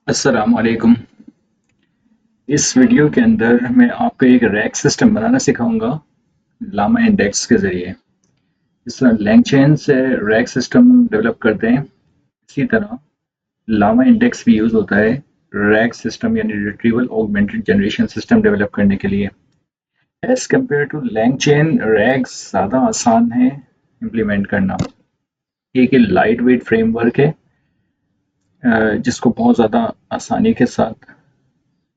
अस्सलाम वालेकुम। इस वीडियो के अंदर मैं आपको एक रैक सिस्टम बनाना सिखाऊंगा लामा इंडेक्स के ज़रिए। इस तरह LangChain से रैक सिस्टम डेवलप करते हैं, इसी तरह लामा इंडेक्स भी यूज़ होता है रैक सिस्टम यानी retrieval augmented generation system develop करने के लिए। As compared to LangChain, RAG ज़्यादा आसान है इम्प्लीमेंट करना। एक लाइट वेट फ्रेमवर्क है जिसको बहुत ज़्यादा आसानी के साथ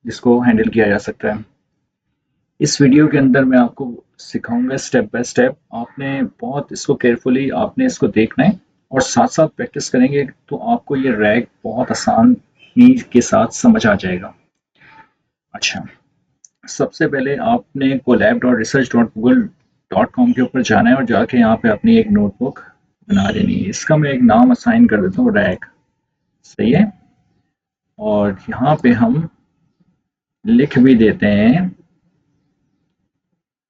जिसको हैंडल किया जा सकता है। इस वीडियो के अंदर मैं आपको सिखाऊंगा स्टेप बाय स्टेप। आपने बहुत इसको केयरफुली आपने इसको देखना है और साथ साथ प्रैक्टिस करेंगे तो आपको ये रैग बहुत आसानी के साथ समझ आ जाएगा। अच्छा, सबसे पहले आपने colab.research.google.com के ऊपर जाना है और जाके यहाँ पे अपनी एक नोटबुक बना लेनी है। इसका मैं एक नाम असाइन कर देता हूँ रैग। सही है। और यहाँ पे हम लिख भी देते हैं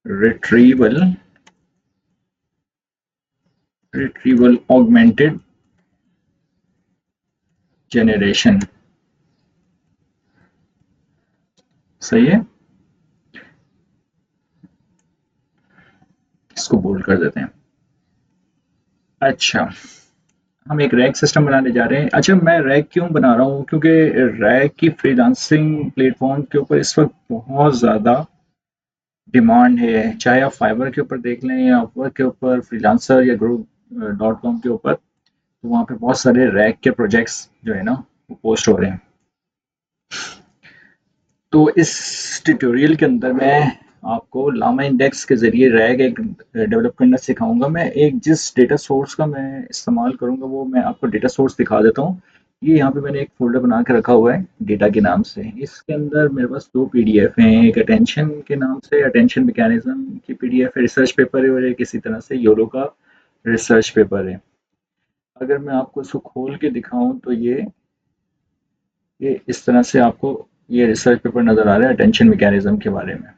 रिट्रीवल रिट्रीवल ऑगमेंटेड जनरेशन। सही है। इसको बोल्ड कर देते हैं। अच्छा, हम एक रैक सिस्टम बनाने जा रहे हैं। अच्छा, मैं रैक क्यों बना रहा हूँ, क्योंकि रैक की फ्रीलांसिंग प्लेटफॉर्म के ऊपर इस वक्त बहुत ज़्यादा डिमांड है। चाहे आप फाइवर के ऊपर देख लें या अपवर्क के ऊपर, फ्रीलांसर या ग्रुप.com के ऊपर, तो वहाँ पे बहुत सारे रैक के प्रोजेक्ट्स जो है ना वो पोस्ट हो रहे हैं। तो इस ट्यूटोरियल के अंदर मैं आपको लामा इंडेक्स के ज़रिए रैग एक डेवलप करना सिखाऊंगा। मैं एक जिस डेटा सोर्स का मैं इस्तेमाल करूंगा वो मैं आपको डेटा सोर्स दिखा देता हूँ। ये यहाँ पे मैंने एक फोल्डर बना के रखा हुआ है डेटा के नाम से। इसके अंदर मेरे पास दो पीडीएफ हैं, एक अटेंशन के नाम से अटेंशन मैकेनिज्म की पीडीएफ है, रिसर्च पेपर है, और एक इसी तरह से योलो का रिसर्च पेपर है। अगर मैं आपको इसको खोल के दिखाऊं तो ये इस तरह से आपको ये रिसर्च पेपर नज़र आ रहा है अटेंशन मैकेनिज्म के बारे में।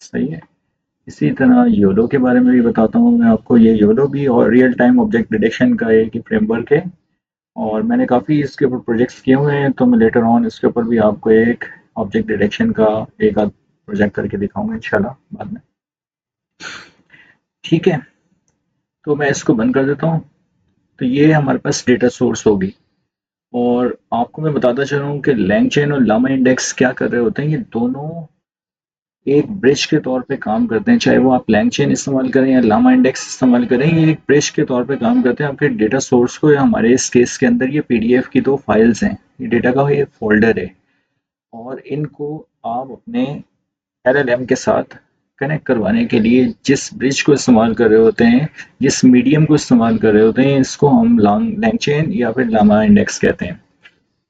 सही है। इसी तरह योलो के बारे में भी बताता हूँ मैं आपको। ये योलो भी और रियल टाइम ऑब्जेक्ट डिटेक्शन का एक ही फ्रेमवर्क है, और मैंने काफ़ी इसके ऊपर प्रोजेक्ट्स किए हुए हैं, तो मैं लेटर ऑन इसके ऊपर भी आपको एक ऑब्जेक्ट डिटेक्शन का एक आध प्रोजेक्ट करके दिखाऊंगा इंशाल्लाह बाद में। ठीक है, तो मैं इसको बंद कर देता हूँ। तो ये हमारे पास डेटा सोर्स होगी, और आपको मैं बताता चलूँ कि लैंगचेन और लामा इंडेक्स क्या कर रहे होते हैं। ये दोनों एक ब्रिज के तौर पे काम करते हैं, चाहे वो आप लैंगचेन इस्तेमाल करें या लामा इंडेक्स इस्तेमाल करें। ये एक ब्रिज के तौर पे काम करते हैं आपके डेटा सोर्स को, या हमारे इस केस के अंदर ये पीडीएफ की दो फाइल्स हैं, ये डेटा का ये फोल्डर है, और इनको आप अपने एलएलएम के साथ कनेक्ट करवाने के लिए जिस ब्रिज को इस्तेमाल कर रहे होते हैं, जिस मीडियम को इस्तेमाल कर रहे होते हैं, इसको हम लैंगचेन या फिर लामा इंडेक्स कहते हैं।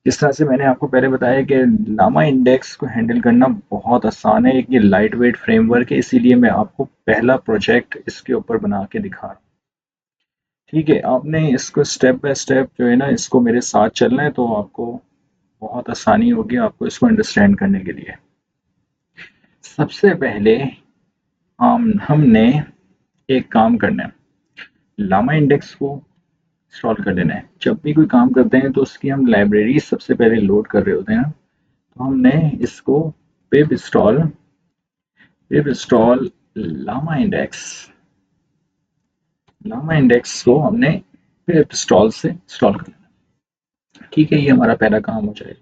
जिस तरह से मैंने आपको पहले बताया कि लामा इंडेक्स को हैंडल करना बहुत आसान है, एक ये लाइट वेट फ्रेमवर्क है, इसीलिए मैं आपको पहला प्रोजेक्ट इसके ऊपर बना के दिखा रहा हूँ। ठीक है, आपने इसको स्टेप बाय स्टेप जो है ना इसको मेरे साथ चलना है, तो आपको बहुत आसानी होगी आपको इसको अंडरस्टैंड करने के लिए। सबसे पहले हमने एक काम करना है, लामा इंडेक्स को इंस्टॉल कर लेना है। जब भी कोई काम करते हैं तो उसकी हम लाइब्रेरी सबसे पहले लोड कर रहे होते हैं, तो हमने इसको पिप इंस्टॉल लामा इंडेक्स को हमने पिप इंस्टॉल से इंस्टॉल कर लेना। ठीक है, ये हमारा पहला काम हो जाएगा।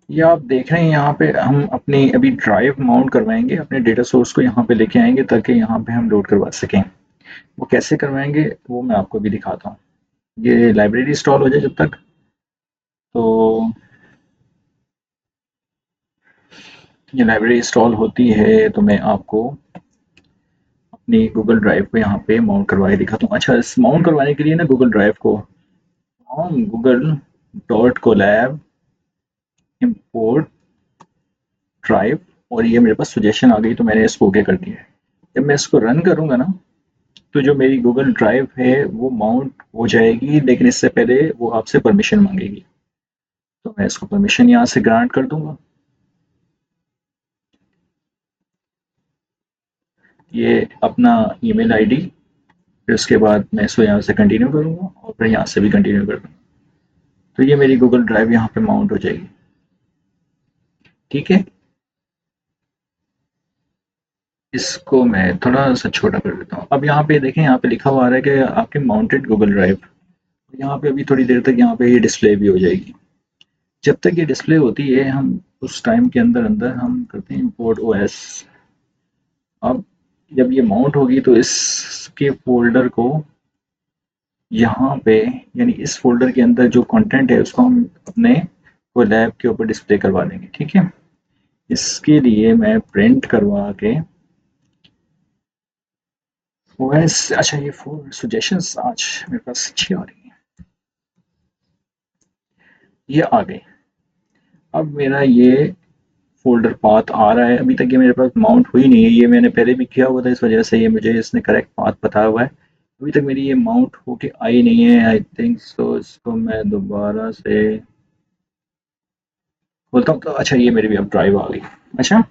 ये आप देख रहे हैं यहाँ पे हम अपनी अभी ड्राइव माउंट करवाएंगे, अपने डेटा सोर्स को यहाँ पे लेके आएंगे ताकि यहाँ पे हम लोड करवा सकें। वो कैसे करवाएंगे वो मैं आपको भी दिखाता हूँ। ये लाइब्रेरी इंस्टॉल हो जाए जब तक, तो ये लाइब्रेरी इंस्टॉल होती है तो मैं आपको अपनी गूगल ड्राइव को यहाँ पे माउंट करवा के दिखाता हूँ। अच्छा, इस माउंट करवाने के लिए ना गूगल ड्राइव को हम google.colab import ड्राइव, और ये मेरे पास सजेशन आ गई तो मैंने इसको ओके कर दिया है। जब मैं इसको रन करूँगा ना, तो जो मेरी गूगल ड्राइव है वो माउंट हो जाएगी, लेकिन इससे पहले वो आपसे परमिशन मांगेगी। तो मैं इसको परमिशन यहाँ से ग्रांट कर दूंगा। ये अपना ईमेल आईडी, फिर उसके बाद मैं इसको यहाँ से कंटिन्यू करूँगा और फिर यहाँ से भी कंटिन्यू कर दूँगा। तो ये मेरी गूगल ड्राइव यहाँ पे माउंट हो जाएगी। ठीक है, इसको मैं थोड़ा सा छोटा कर देता हूँ। अब यहाँ पे देखें, यहाँ पे लिखा हुआ आ रहा है कि आपके माउंटेड गूगल ड्राइव। यहाँ पे अभी थोड़ी देर तक यहाँ पे ये डिस्प्ले भी हो जाएगी। जब तक ये डिस्प्ले होती है, हम उस टाइम के अंदर अंदर हम करते हैं इंपोर्ट ओएस। अब जब ये माउंट होगी तो इसके फोल्डर को यहाँ पे, यानी इस फोल्डर के अंदर जो कंटेंट है उसको हम अपने कोलैब के ऊपर डिस्प्ले करवा देंगे। ठीक है, इसके लिए मैं प्रिंट करवा के ओएस, अच्छा ये फोर सजेशंस आज मेरे पास अच्छी आ रही हैं, ये आ गई। अब मेरा ये फ़ोल्डर पाथ आ रहा है, अभी तक ये मेरे पास माउंट हुई नहीं है, ये मैंने पहले भी किया हुआ था, इस वजह से ये मुझे इसने करेक्ट पाथ बताया हुआ है। अभी तक मेरी ये माउंट होके आई नहीं है, आई थिंक सो। इसको मैं दोबारा से खोलता हूँ तो अच्छा, ये मेरी भी अब ड्राइव आ गई। अच्छा,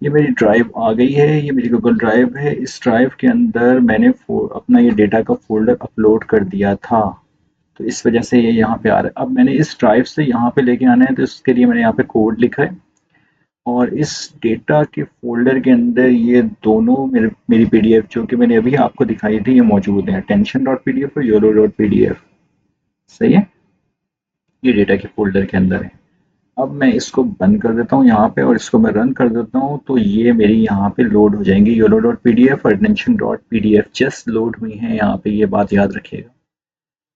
ये मेरी ड्राइव आ गई है, ये मेरी गूगल ड्राइव है। इस ड्राइव के अंदर मैंने अपना ये डेटा का फ़ोल्डर अपलोड कर दिया था, तो इस वजह से ये यहाँ पे आ रहा है। अब मैंने इस ड्राइव से यहाँ पे लेके आना है, तो इसके लिए मैंने यहाँ पे कोड लिखा है, और इस डेटा के फ़ोल्डर के अंदर ये दोनों मेरी पीडीएफ जो कि मैंने अभी आपको दिखाई थी, ये मौजूद है, tension dot P D F और yolo dot P D F. सही है, ये डेटा के फ़ोल्डर के अंदर है। अब मैं इसको बंद कर देता हूँ यहाँ पे, और इसको मैं रन कर देता हूँ, तो ये मेरी यहाँ पे लोड हो जाएंगी। Yolo dot P D F और tension dot P D F just load हुई हैं यहाँ पे, ये बात याद रखिएगा।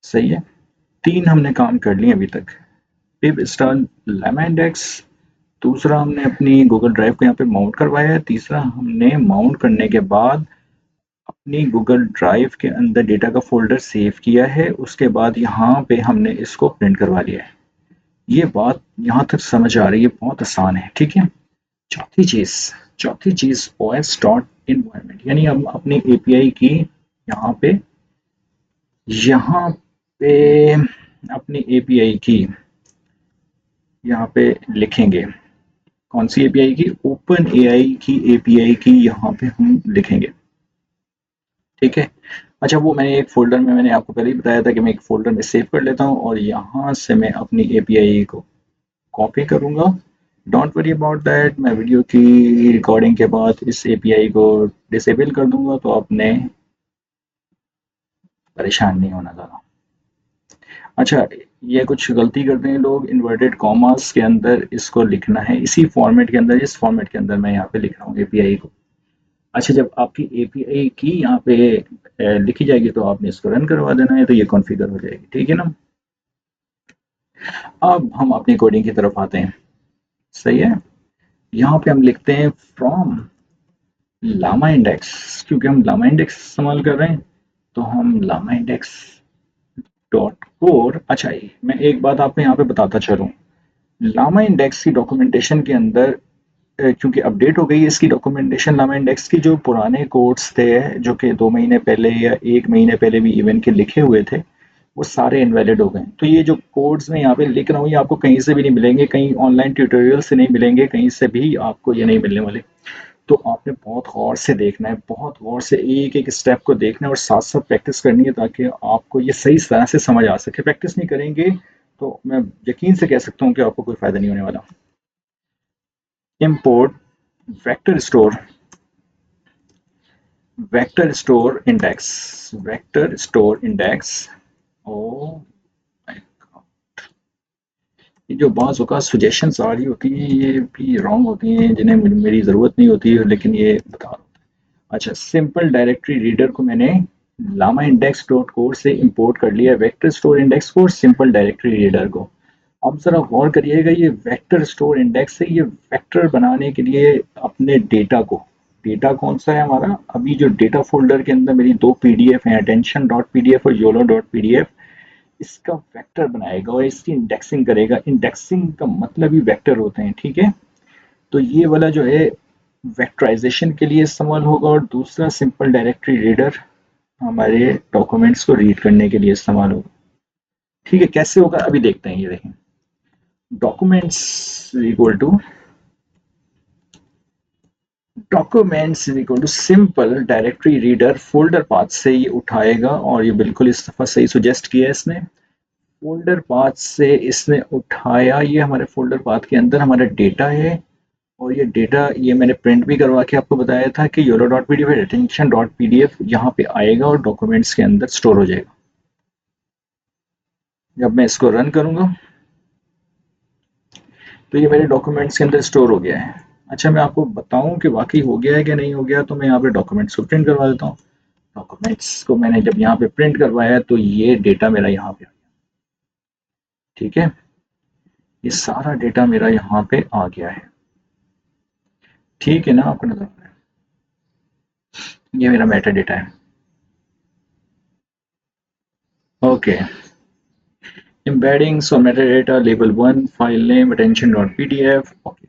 सही है, 3 हमने काम कर लिए अभी तक। पिप इंस्टॉल लेमा इंडेक्स, दूसरा हमने अपनी गूगल ड्राइव को यहाँ पे माउंट करवाया है, तीसरा हमने माउंट करने के बाद अपनी गूगल ड्राइव के अंदर डेटा का फोल्डर सेव किया है, उसके बाद यहाँ पे हमने इसको प्रिंट करवा लिया है। ये बात यहाँ तक समझ आ रही है, बहुत आसान है। ठीक है, चौथी चीज़, चौथी चीज़ ओएस डॉट इन्वायरमेंट, यानी हम अपनी एपीआई की यहाँ पे अपनी एपीआई की यहाँ पे लिखेंगे। कौन सी एपीआई की? ओपन एआई की एपीआई की यहाँ पे हम लिखेंगे। ठीक है, अच्छा वो मैंने एक फ़ोल्डर में, मैंने आपको पहले ही बताया था कि मैं एक फ़ोल्डर में सेव कर लेता हूँ, और यहाँ से मैं अपनी एपीआई को कॉपी करूँगा। डोंट वरी अबाउट दैट, मैं वीडियो की रिकॉर्डिंग के बाद इस एपीआई को डिसेबल कर दूँगा, तो आपने परेशान नहीं होना ज़्यादा। अच्छा, ये कुछ गलती करते हैं लोग, इन्वर्टेड कॉमास के अंदर इसको लिखना है, इसी फॉर्मेट के अंदर, इस फॉर्मेट के अंदर मैं यहाँ पे लिख रहा हूँ एपीआई को। अच्छा, जब आपकी एपीआई की यहाँ पे लिखी जाएगी, तो आपने इसको रन करवा देना है, तो ये कॉन्फ़िगर हो जाएगी। ठीक है ना, अब हम अपनी कोडिंग की तरफ आते हैं। सही है, यहाँ पे हम लिखते हैं फ्रॉम लामा इंडेक्स, क्योंकि हम लामा इंडेक्स इस्तेमाल कर रहे हैं, तो हम लामा इंडेक्स डॉट कोर। अच्छा, मैं एक बात आपको यहाँ पे बताता चलूँ, लामा इंडेक्स की डॉक्यूमेंटेशन के अंदर क्योंकि अपडेट हो गई है इसकी डॉक्यूमेंटेशन, लामा इंडेक्स की जो पुराने कोड्स थे, जो कि 2 महीने पहले या 1 महीने पहले भी इवन के लिखे हुए थे, वो सारे इनवैलिड हो गए। तो ये जो कोड्स मैं यहाँ पे लिख रहा हूँ, ये आपको कहीं से भी नहीं मिलेंगे, कहीं ऑनलाइन ट्यूटोरियल से नहीं मिलेंगे, कहीं से भी आपको ये नहीं मिलने वाले। तो आपने बहुत गौर से देखना है, बहुत गौर से एक एक स्टेप को देखना है, और साथ साथ प्रैक्टिस करनी है, ताकि आपको ये सही तरह से समझ आ सके। प्रैक्टिस नहीं करेंगे तो मैं यकीन से कह सकता हूँ कि आपको कोई फ़ायदा नहीं होने वाला। Import vector store, vector store index, vector store index. Oh my God, ये जो बाज़ औक़ात सजेशंस आ रही होती हैं, ये भी रॉन्ग होती हैं, जिन्हें मेरी ज़रूरत नहीं होती है, लेकिन ये बता रहा हूँ। अच्छा, सिंपल डायरेक्टरी रीडर को मैंने लामा इंडेक्स डॉट कोड से इंपोर्ट कर लिया, वेक्टर स्टोर इंडेक्स को और सिंपल डायरेक्टरी रीडर को। अब ज़रा गौर करिएगा, ये वेक्टर स्टोर इंडेक्स से ये वेक्टर बनाने के लिए अपने डेटा को, डेटा कौन सा है हमारा, अभी जो डेटा फोल्डर के अंदर मेरी 2 पीडीएफ हैं, अटेंशन डॉट पीडीएफ और योलो डॉट पीडीएफ, इसका वेक्टर बनाएगा और इसकी इंडेक्सिंग करेगा। इंडेक्सिंग का मतलब ही वेक्टर होते हैं। ठीक है, तो ये वाला जो है वेक्टराइजेशन के लिए इस्तेमाल होगा, और दूसरा सिंपल डायरेक्टरी रीडर हमारे डॉक्यूमेंट्स को रीड करने के लिए इस्तेमाल होगा। ठीक है, कैसे होगा अभी देखते हैं। ये देखें, documents is equal to simple directory reader folder path से ये उठाएगा, और ये बिल्कुल इस दफा सही सुजेस्ट किया है इसने। फोल्डर पाथ से इसने उठाया, ये हमारे फोल्डर पाथ के अंदर हमारा डेटा है, और ये डेटा ये मैंने प्रिंट भी करवा के आपको बताया था कि YOLO dot P D F retention dot P D F यहाँ पे आएगा और डॉक्यूमेंट्स के अंदर स्टोर हो जाएगा। जब मैं इसको रन करूंगा तो ये मेरे डॉक्यूमेंट्स के अंदर स्टोर हो गया है। अच्छा, मैं आपको बताऊं कि वाकई हो गया है कि नहीं हो गया, तो मैं यहाँ पे डॉक्यूमेंट्स को प्रिंट करवा देता हूँ। डॉक्यूमेंट्स को मैंने जब यहाँ पे प्रिंट करवाया तो ये डेटा मेरा यहाँ पे, ठीक है, ये सारा डेटा मेरा यहाँ पे आ गया है। ठीक है ना, आपको नजर आ रहा है, ये मेरा मेटा डेटा है। Okay, embedding, so metadata label 1 file name attention.pdf। Okay,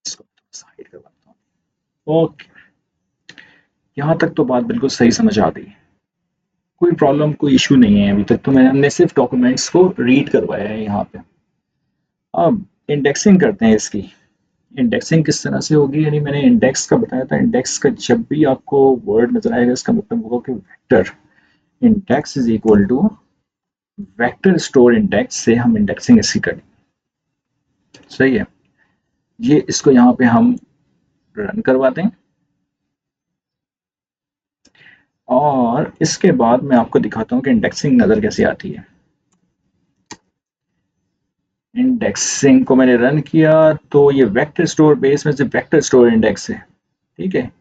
इसको साइड करवाता हूँ। ओके, यहाँ तक तो बात बिल्कुल सही समझ आ गई, कोई प्रॉब्लम कोई इशू नहीं है अभी तक। तो मैंने हमने सिर्फ डॉक्यूमेंट्स को रीड करवाया है यहाँ पे। अब इंडेक्सिंग करते हैं इसकी। इंडेक्सिंग किस तरह से होगी, यानी मैंने इंडेक्स का बताया था, इंडेक्स का जब भी आपको वर्ड नजर आएगा इसका मतलब होगा कि vector index is equal to vector store index से हम इंडेक्सिंग इसकी करें। सही है, ये इसको यहाँ पे हम रन करवाते हैं और इसके बाद मैं आपको दिखाता हूँ कि इंडेक्सिंग नजर कैसे आती है। इंडेक्सिंग को मैंने रन किया तो ये वेक्टर स्टोर बेस में से वेक्टर स्टोर इंडेक्स है। ठीक है,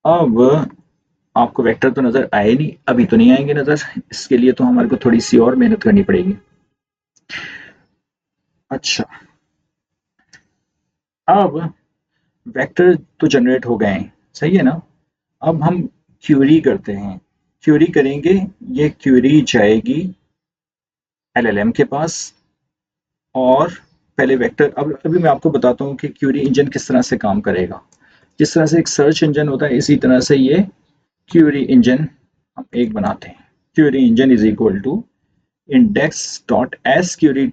अब आपको वेक्टर तो नजर आए नहीं, अभी तो नहीं आएंगे नजर, इसके लिए तो हमारे को थोड़ी सी और मेहनत करनी पड़ेगी। अच्छा, अब वेक्टर तो जनरेट हो गए हैं, सही है ना। अब हम क्यूरी करते हैं, क्यूरी करेंगे, ये क्यूरी जाएगी एलएलएम के पास। और पहले वेक्टर, अब अभी मैं आपको बताता हूँ कि क्यूरी इंजन किस तरह से काम करेगा। जिस तरह से एक सर्च इंजन होता है इसी तरह से ये क्यूरी इंजन हम एक बनाते हैं। Query engine is equal to index dot as query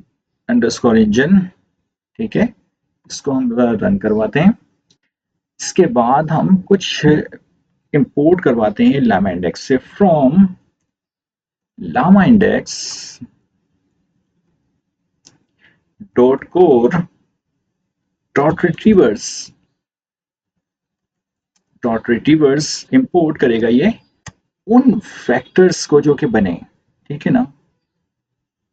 underscore engine. ठीक है, इसको हम रन करवाते हैं। इसके बाद हम कुछ इंपोर्ट करवाते हैं लामा इंडेक्स से। From Lama index dot core dot retrievers, dot retrievers import करेगा ये उन फैक्टर्स को जो कि बने। ठीक है ना,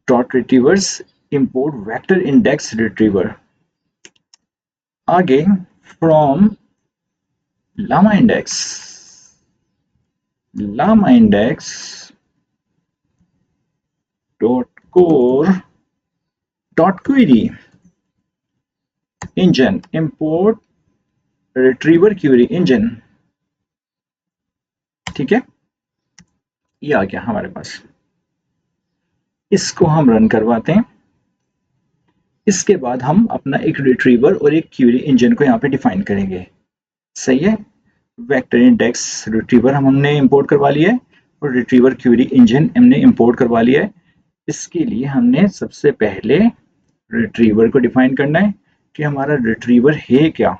dot retrievers import vector index retriever. आगे from Lama Index, Llama index dot core dot query engine import retriever query engine. ठीक है, ये आ गया हमारे पास, इसको हम रन करवाते हैं। इसके बाद हम अपना एक रिट्रीवर और एक क्वेरी इंजन को यहाँ पे डिफाइन करेंगे। सही है, वेक्टर इंडेक्स रिट्रीवर हमने इंपोर्ट करवा लिया है और रिट्रीवर क्वेरी इंजन हमने इंपोर्ट करवा लिया है। इसके लिए हमने सबसे पहले रिट्रीवर को डिफाइन करना है कि हमारा रिट्रीवर है क्या।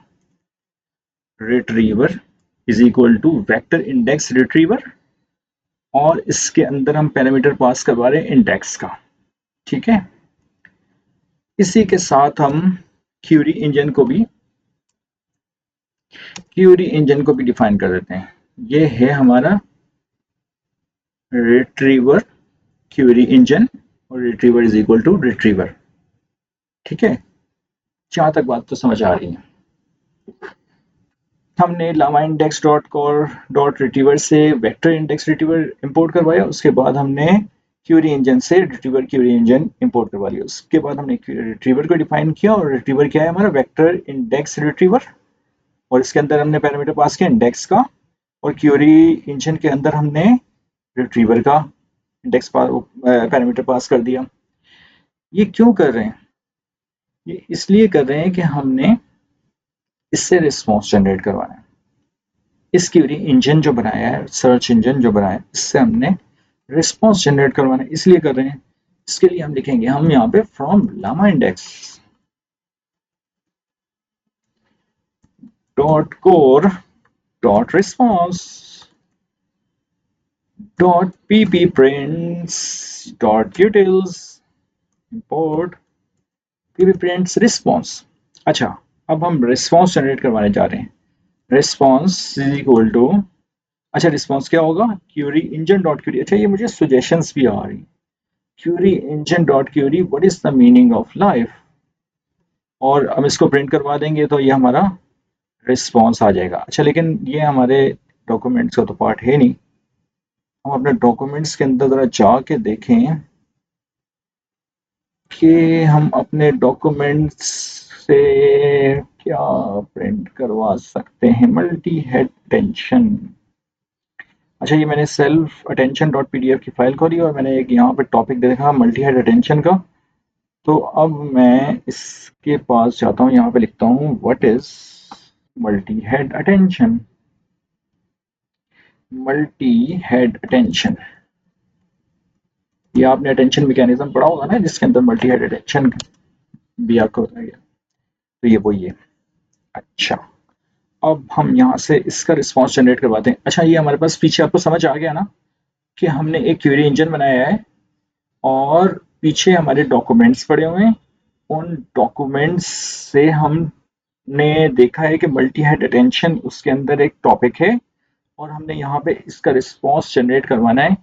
Retriever is equal to vector index retriever, और इसके अंदर हम पैरामीटर पास करवा रहे हैं इंडेक्स का। ठीक है, इसी के साथ हम क्यूरी इंजन को भी, क्यूरी इंजन को भी डिफाइन कर देते हैं। ये है हमारा रिट्रीवर क्यूरी इंजन और retriever is equal to retriever. ठीक है, जहां तक बात तो समझ आ रही है। हमने llama index dot core dot retriever से वेक्टर इंडेक्स रिट्रीवर इंपोर्ट करवाया, उसके बाद हमने क्यूरी इंजन से रिट्रीवर क्यूरी इंजन इंपोर्ट करवा लिया। उसके बाद हमने रिट्रीवर को डिफाइन किया, और रिट्रीवर क्या है हमारा, वेक्टर इंडेक्स रिट्रीवर, और इसके अंदर हमने पैरामीटर पास किया इंडेक्स का, और क्यूरी इंजन के अंदर हमने रिट्रीवर का इंडेक्स पैरामीटर पास कर दिया। ये क्यों कर रहे हैं, ये इसलिए कर रहे हैं कि हमने इससे रिस्पॉन्स जनरेट करवाना है। इस क्यूरी इंजन जो बनाया है, सर्च इंजन जो बनाया है, इससे हमने रिस्पॉन्स जनरेट करवाना है, इसलिए कर रहे हैं। इसके लिए हम लिखेंगे हम यहाँ पे from Lama index dot core dot response. Dot PP prints dot utils import pb prints response। अच्छा, अब हम रिस्पॉन्स जनरेट करवाने जा रहे हैं। रिस्पॉन्स इज इक्वल टू, अच्छा रिस्पॉन्स क्या होगा, क्यूरी इंजन डॉट क्यूरी। अच्छा, ये मुझे सजेशंस भी आ रही, query engine dot query what is the meaning of life, और हम इसको प्रिंट करवा देंगे तो ये हमारा रिस्पॉन्स आ जाएगा। अच्छा, लेकिन ये हमारे डॉक्यूमेंट्स का तो पार्ट है नहीं। हम अपने डॉक्यूमेंट्स के अंदर ज़रा जाके देखें कि हम अपने डॉक्यूमेंट्स से क्या प्रिंट करवा सकते हैं। Multi head tension. अच्छा, ये मैंने सेल्फ अटेंशन डॉट पीडीएफ की फाइल खोली और मैंने एक यहाँ पे टॉपिक देखा मल्टी हेड अटेंशन का। तो अब मैं इसके पास जाता हूँ, यहाँ पे लिखता हूँ what is multi head attention. Multi head attention, ये आपने अटेंशन मैकेनिज्म पढ़ा होगा ना, जिसके अंदर मल्टी हेड अटेंशन भी आपको बताया गया। तो ये वही है। अच्छा, अब हम यहाँ से इसका रिस्पॉन्स जनरेट करवाते हैं। अच्छा, ये हमारे पास पीछे आपको समझ आ गया ना कि हमने एक क्वेरी इंजन बनाया है और पीछे हमारे डॉक्यूमेंट्स पड़े हुए हैं। उन डॉक्यूमेंट्स से हमने देखा है कि मल्टी हेड अटेंशन उसके अंदर एक टॉपिक है और हमने यहाँ पे इसका रिस्पॉन्स जनरेट करवाना है।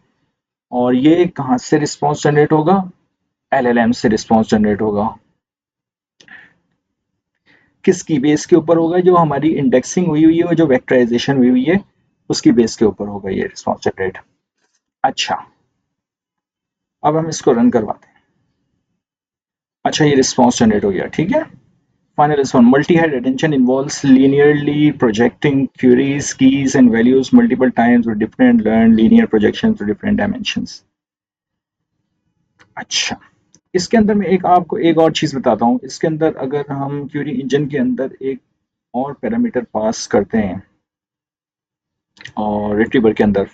और ये कहाँ से रिस्पॉन्स जनरेट होगा, एलएलएम से रिस्पॉन्स जनरेट होगा। किसकी बेस के ऊपर होगा, जो हमारी इंडेक्सिंग हुई हुई है और जो वेक्टराइजेशन हुई हुई है उसकी बेस के ऊपर होगा ये रिस्पॉन्स जनरेट। अच्छा, अब हम इसको रन करवाते हैं। अच्छा, ये रिस्पॉन्स जनरेट हो गया, ठीक है। Final response, multi-head attention involves linearly projecting queries, keys and values multiple times with different learned linear projections to different dimensions। अच्छा, इसके अंदर मैं एक आपको एक और चीज़ बताता हूँ। इसके अंदर अगर हम क्यूरी इंजन के अंदर एक और पैरामीटर पास करते हैं और रिट्रीवर के अंदर,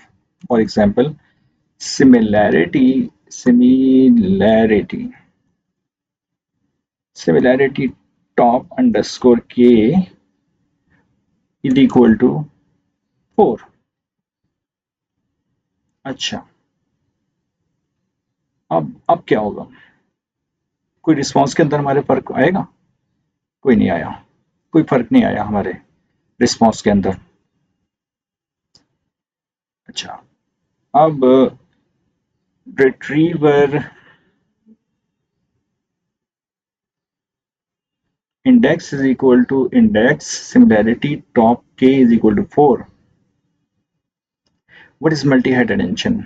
for example similarity, similarity similarity top underscore के इज इक्वल टू 4। अच्छा, अब क्या होगा, कोई रिस्पॉन्स के अंदर हमारे फर्क आएगा? कोई नहीं आया, कोई फर्क नहीं आया हमारे रिस्पॉन्स के अंदर। अच्छा, अब retriever index is equal to index similarity top K is equal to 4। What is multi head attention,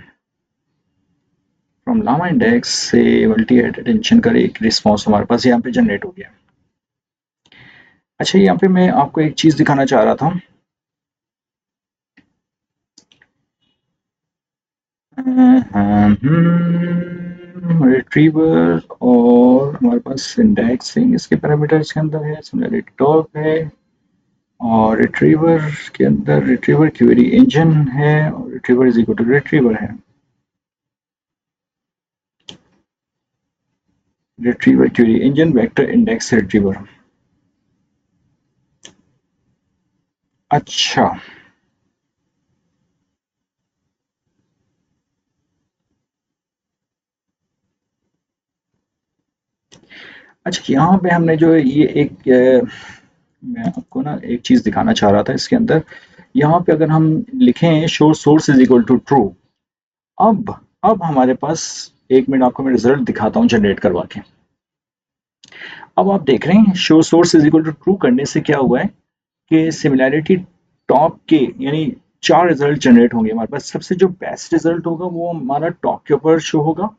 from Lama index से मल्टी हेड अटेंशन का एक रिस्पॉन्स हमारे पास यहाँ पे जनरेट हो गया। अच्छा, यहाँ पे मैं आपको एक चीज़ दिखाना चाह रहा था। रिट्रीवर और हमारे पास इंडेक्सिंग इसके पैरामीटर्स के अंदर है, सिमिलरिटी टॉप है और रिट्रीवर के अंदर रिट्रीवर क्वेरी इंजन है और retriever is equal to retriever है। Retriever query engine vector index retriever. अच्छा, अच्छा यहाँ पे हमने जो ये एक मैं आपको ना एक चीज़ दिखाना चाह रहा था इसके अंदर। यहाँ पे अगर हम लिखें show source is equal to true, अब अब हमारे पास, एक मिनट आपको मैं रिजल्ट दिखाता हूँ जनरेट करवा के। अब आप देख रहे हैं show source is equal to true करने से क्या हुआ है कि सिमिलैरिटी टॉप के यानी 4 रिजल्ट जनरेट होंगे हमारे पास। सबसे जो बेस्ट रिजल्ट होगा वो हमारा टॉप के ऊपर शो होगा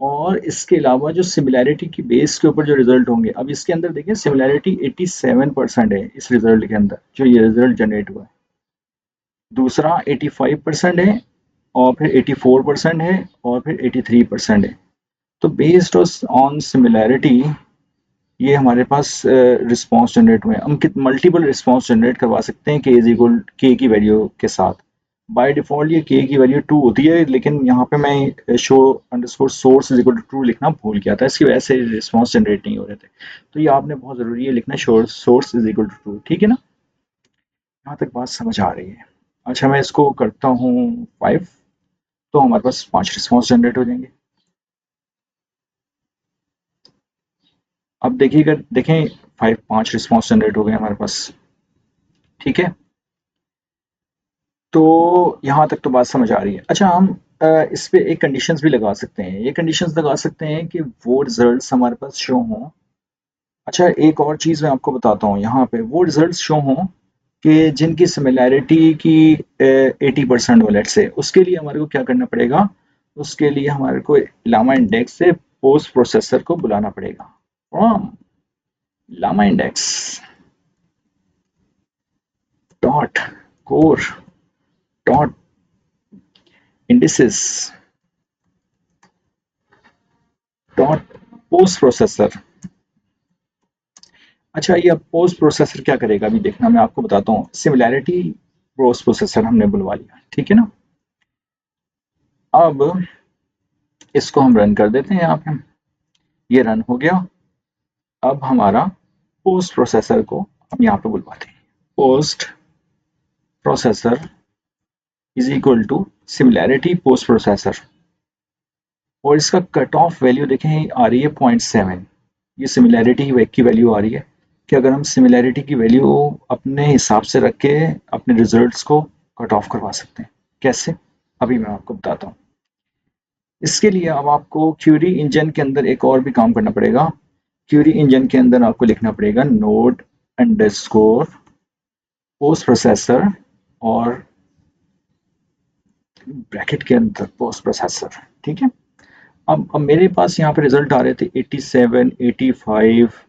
और इसके अलावा जो सिमिलैरिटी की बेस के ऊपर जो रिजल्ट होंगे, अब इसके अंदर देखिए सिमिलैरिटी 87% है इस रिजल्ट के अंदर जो ये रिजल्ट जनरेट हुआ है। दूसरा 85% है और फिर 84% है और फिर 83% है। तो बेस्ड ऑन सिमिलैरिटी ये हमारे पास रिस्पॉन्स जनरेट हुए हैं। हम कित मल्टीपल रिस्पॉन्स जनरेट करवा सकते हैं के इज इक्वल के की वैल्यू के साथ। बाय डिफ़ॉल्ट ये के की वैल्यू 2 होती है, लेकिन यहाँ पे मैं show underscore source is equal to true लिखना भूल गया था, इसकी वजह से रिस्पॉन्स जनरेट नहीं हो रहे थे। तो ये आपने बहुत ज़रूरी है लिखना, source is equal to true, ठीक है ना। यहाँ तक बात समझ आ रही है। अच्छा, मैं इसको करता हूँ 5 तो हमारे पास 5 रिस्पॉन्स जनरेट हो जाएंगे। अब देखिएगा, देखें 5 रिस्पॉन्स जनरेट हो गए हमारे पास। ठीक है, तो यहाँ तक तो बात समझ आ रही है। अच्छा, हम इस पे एक कंडीशंस भी लगा सकते हैं। ये कंडीशंस लगा सकते हैं कि वो रिजल्ट्स हमारे पास शो हों। अच्छा, एक और चीज़ मैं आपको बताता हूँ, यहाँ पे वो रिजल्ट्स शो हों कि जिनकी सिमिलैरिटी की 80% हो, लेट्स से, उसके लिए हमारे को क्या करना पड़ेगा? उसके लिए हमारे को लामा इंडेक्स से पोस्ट प्रोसेसर को बुलाना पड़ेगा। From Lama index dot core dot indices dot post processor. अच्छा, ये अब पोस्ट प्रोसेसर क्या करेगा अभी देखना, मैं आपको बताता हूँ। सिमिलैरिटी पोस्ट प्रोसेसर हमने बुलवा लिया, ठीक है ना। अब इसको हम रन कर देते हैं यहाँ पे। ये रन हो गया। अब हमारा पोस्ट प्रोसेसर को हम यहाँ पे बुलवाते हैं। Post processor is equal to similarity post processor, और इसका कट ऑफ वैल्यू देखें आ रही है 0.7। ये सिमिलैरिटी की वैल्यू आ रही है कि अगर हम सिमिलैरिटी की वैल्यू अपने हिसाब से रख के अपने रिजल्ट्स को कट ऑफ करवा सकते हैं। कैसे? अभी मैं आपको बताता हूँ। इसके लिए अब आपको क्यूरी इंजन के अंदर एक और भी काम करना पड़ेगा। क्यूरी इंजन के अंदर आपको लिखना पड़ेगा नोड अंडरस्कोर पोस्ट प्रोसेसर, और ब्रैकेट के अंदर पोस्ट प्रोसेसर। ठीक है, अब मेरे पास यहाँ पे रिजल्ट आ रहे थे 87, 85।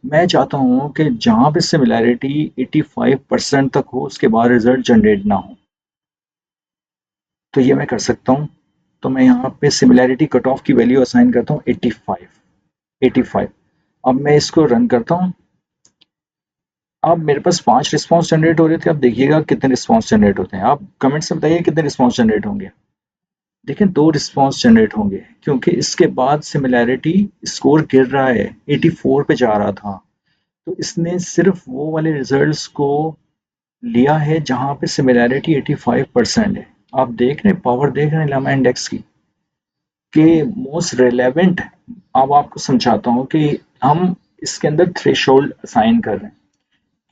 मैं चाहता हूँ कि जहाँ पे सिमिलैरिटी 85% तक हो, उसके बाद रिजल्ट जनरेट ना हो। तो ये मैं कर सकता हूँ। तो मैं यहाँ पे सिमिलैरिटी कट ऑफ की वैल्यू असाइन करता हूँ 85। 85। अब मैं इसको रन करता हूँ। अब मेरे पास 5 रिस्पॉन्स जनरेट हो रहे थे। अब देखिएगा कितने रिस्पॉन्स जनरेट होते हैं। आप कमेंट्स में बताइए कितने रिस्पॉन्स जनरेट होंगे। देखिए 2 रिस्पॉन्स जनरेट होंगे, क्योंकि इसके बाद सिमिलैरिटी स्कोर गिर रहा है, 84 पे जा रहा था। तो इसने सिर्फ वो वाले रिजल्ट्स को लिया है जहाँ पे सिमिलैरिटी 85% है। आप देख रहे हैं, पावर देख रहे हैं लामा इंडेक्स की, कि मोस्ट रेलेवेंट। अब आपको समझाता हूँ कि हम इसके अंदर थ्रेशोल्ड असाइन कर रहे हैं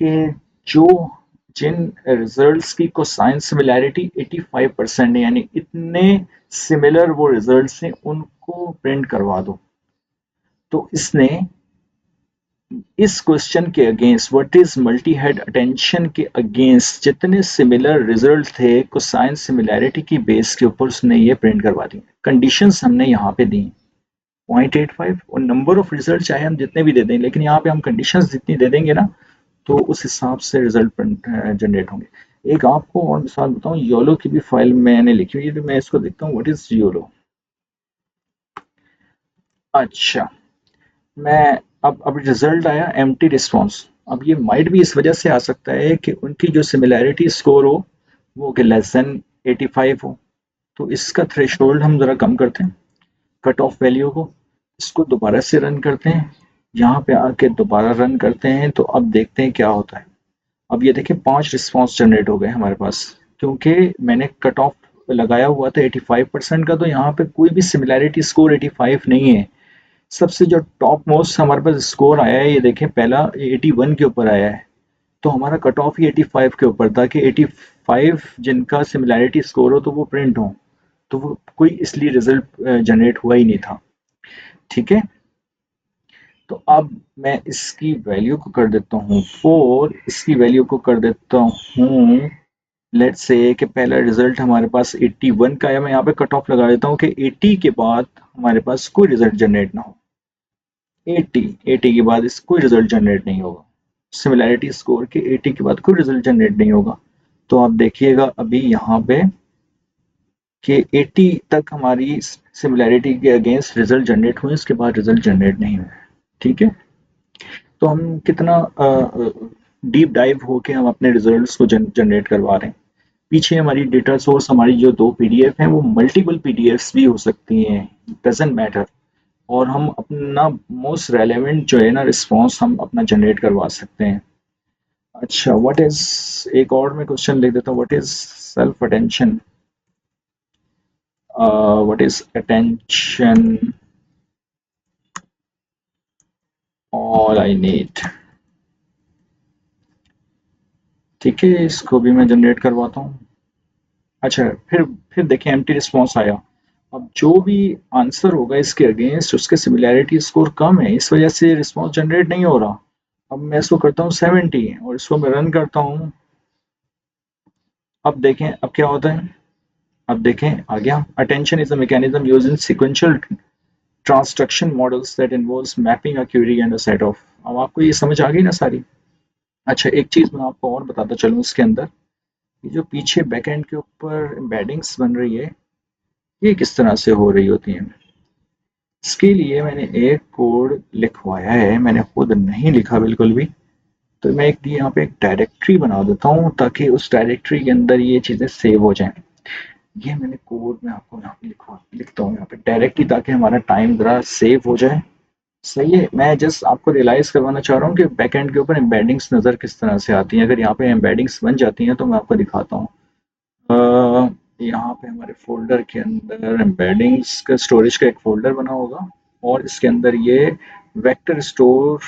कि जो जिन रिजल्ट्स की कोसाइन सिमिलैरिटी 85% है, यानी इतने सिमिलर वो रिजल्ट्स हैं, उनको प्रिंट करवा दो। तो इसने इस क्वेश्चन के against, what is multi head attention के अगेंस्ट, जितने सिमिलर रिजल्ट थे कोसाइन सिमिलैरिटी की बेस के ऊपर उसने ये प्रिंट करवा दी। कंडीशंस हमने यहाँ पे दी 0.85, और नंबर ऑफ रिजल्ट चाहे हम जितने भी दे दें, लेकिन यहाँ पे हम कंडीशंस जितनी दे देंगे ना, तो उस हिसाब से रिजल्ट जनरेट होंगे। एक आपको और मिसाल बताऊं, योलो की भी फाइल मैंने लिखी हुई है, तो मैं इसको देखता हूँ व्हाट इज योलो। अच्छा, मैं अब रिजल्ट आया एम्प्टी रिस्पॉन्स। अब ये माइट भी इस वजह से आ सकता है कि उनकी जो सिमिलैरिटी स्कोर हो वो कि लेस देन 85 हो। तो इसका थ्रेशोल्ड हम ज़रा कम करते हैं, कट ऑफ वैल्यू को। इसको दोबारा से रन करते हैं, यहाँ पे आके दोबारा रन करते हैं, तो अब देखते हैं क्या होता है। अब ये देखिए 5 रिस्पॉन्स जनरेट हो गए हमारे पास, क्योंकि मैंने कट ऑफ लगाया हुआ था 85% का। तो यहाँ पे कोई भी सिमिलैरिटी स्कोर 85 नहीं है। सबसे जो टॉप मोस्ट हमारे पास स्कोर आया है, ये देखें, पहला 81 के ऊपर आया है। तो हमारा कट ऑफ ही 85 के ऊपर था कि 85 जिनका सिमिलैरिटी स्कोर हो तो वो प्रिंट हो। तो वो कोई इसलिए रिजल्ट जनरेट हुआ ही नहीं था। ठीक है, तो अब मैं इसकी वैल्यू को कर देता हूँ 4, इसकी वैल्यू को कर देता हूँ, लेट्स से कि पहला रिजल्ट हमारे पास 81 का है। मैं यहाँ पे कट ऑफ लगा देता हूँ कि 80 के बाद हमारे पास कोई रिजल्ट जनरेट ना हो। 80 के बाद इस कोई रिजल्ट जनरेट नहीं होगा। सिमिलैरिटी स्कोर के 80 के बाद कोई रिजल्ट जनरेट नहीं होगा। तो आप देखिएगा अभी यहाँ पे कि 80 तक हमारी सिमिलैरिटी के अगेंस्ट रिजल्ट जनरेट हुए, इसके बाद रिजल्ट जनरेट नहीं हुए। ठीक है, तो हम कितना डीप डाइव होके हम अपने रिजल्ट्स को जनरेट करवा रहे हैं। पीछे हमारी डेटा सोर्स, हमारी जो 2 पीडीएफ हैं, वो मल्टीपल पीडीएफ्स भी हो सकती हैं, डजंट मैटर। और हम अपना मोस्ट रेलेवेंट जो है ना रिस्पॉन्स हम अपना जनरेट करवा सकते हैं। अच्छा, व्हाट इज, एक और मैं क्वेश्चन लिख देता हूँ, what is self attention. what is attention, all I need। ठीक है, इसको भी मैं जनरेट करवाता हूँ। अच्छा, फिर देखें एम्प्टी रिस्पॉन्स आया। अब जो भी आंसर होगा इसके अगेंस्ट उसके सिमिलैरिटी स्कोर कम है, इस वजह से रिस्पॉन्स जनरेट नहीं हो रहा। अब मैं इसको करता हूँ 70 और इसको मैं रन करता हूँ। अब देखें अब क्या होता है। अब देखें आ गया, attention is a mechanism used in sequential transduction models that involves mapping a query and a set of. अब आपको ये समझ आ गई ना सारी। अच्छा, एक चीज मैं आपको और बताता चलूँ इसके अंदर, ये जो पीछे बैकएंड के ऊपर एम्बेडिंग्स बन रही है, ये किस तरह से हो रही होती हैं। इसके लिए मैंने एक कोड लिखवाया है, मैंने खुद नहीं लिखा बिल्कुल भी। तो मैं एक यहाँ पे एक डायरेक्टरी बना देता हूँ ताकि उस डायरेक्टरी के अंदर ये चीज़ें सेव हो जाएं। ये मैंने कोड में आपको यहाँ पे लिखता हूँ यहाँ पे डायरेक्टली, ताकि हमारा टाइम ज़रा सेव हो जाए। सही है, मैं जस्ट आपको रियलाइज़ करवाना चाह रहा हूँ कि बैकएंड के ऊपर एम्बेडिंग्स नज़र किस तरह से आती हैं। अगर यहाँ पे एम्बेडिंग्स बन जाती हैं तो मैं आपको दिखाता हूँ। यहाँ पे हमारे फ़ोल्डर के अंदर एम्बेडिंग्स का स्टोरेज का एक फ़ोल्डर बना होगा और इसके अंदर ये वेक्टर स्टोर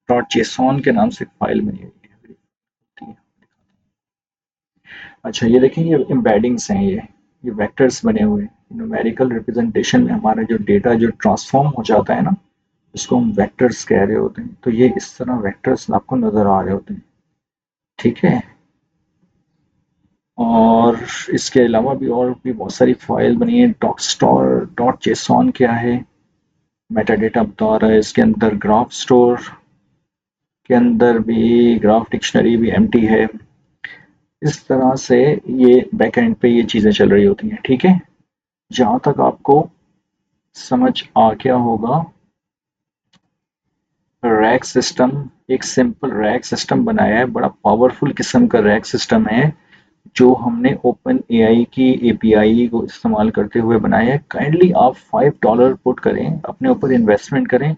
डॉट जेसॉन के नाम से एक फ़ाइल बनी हुई है। अच्छा, ये देखें, ये एम्बेडिंग्स हैं, ये वेक्टर्स बने हुए हैं। न्यूमेरिकल रिप्रेजेंटेशन में हमारा जो डेटा जो ट्रांसफ़ॉर्म हो जाता है ना, इसको हम वेक्टर्स कह रहे होते हैं। तो ये इस तरह वेक्टर्स आपको नज़र आ रहे होते हैं। ठीक है? और इसके अलावा भी और भी बहुत सारी फाइल बनी है। डॉकस्टोर डॉट जेसॉन क्या है, मेटा डेटा बता रहा है। इसके अंदर ग्राफ स्टोर के अंदर भी ग्राफ डिक्शनरी भी एम्प्टी है। इस तरह से ये बैक एंड पे ये चीज़ें चल रही होती हैं। ठीक है, जहाँ तक आपको समझ आ गया होगा, रैक सिस्टम एक सिंपल रैक सिस्टम बनाया है, बड़ा पावरफुल किस्म का रैक सिस्टम है जो हमने ओपन एआई की एपीआई को इस्तेमाल करते हुए बनाया है। काइंडली आप $5 पुट करें, अपने ऊपर इन्वेस्टमेंट करें,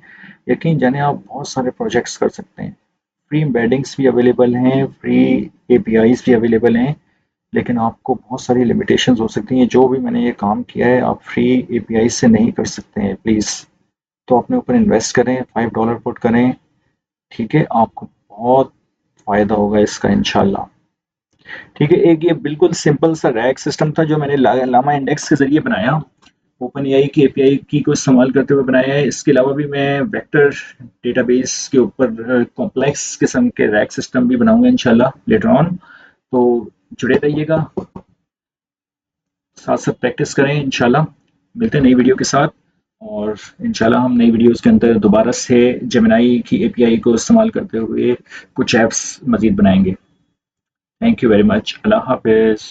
यकीन जाने आप बहुत सारे प्रोजेक्ट्स कर सकते हैं। फ्री एम्बेडिंग्स भी अवेलेबल हैं, फ्री एपीआईज भी अवेलेबल हैं, लेकिन आपको बहुत सारी लिमिटेशंस हो सकती हैं। जो भी मैंने ये काम किया है आप फ्री एपीआई से नहीं कर सकते हैं प्लीज़। तो अपने ऊपर इन्वेस्ट करें, $5 पुट करें। ठीक है, आपको बहुत फ़ायदा होगा इसका इंशाल्लाह। ठीक है, एक ये बिल्कुल सिंपल सा रैक सिस्टम था जो मैंने लामा इंडेक्स के ज़रिए बनाया, ओपन एआई की एपीआई की को इस्तेमाल करते हुए बनाया है। इसके अलावा भी मैं वेक्टर डेटाबेस के ऊपर कॉम्प्लेक्स किस्म के रैक सिस्टम भी बनाऊंगा इंशाल्लाह लेटर ऑन। तो जुड़े रहिएगा, साथ साथ प्रैक्टिस करें इंशाल्लाह। मिलते हैं नई वीडियो के साथ, और इंशाल्लाह हम नई वीडियोस के अंदर दोबारा से जेमिनाई की एपीआई को इस्तेमाल करते हुए कुछ ऐप्स मज़ीद बनाएंगे। Thank you very much. अल्लाह हाफ़िज़।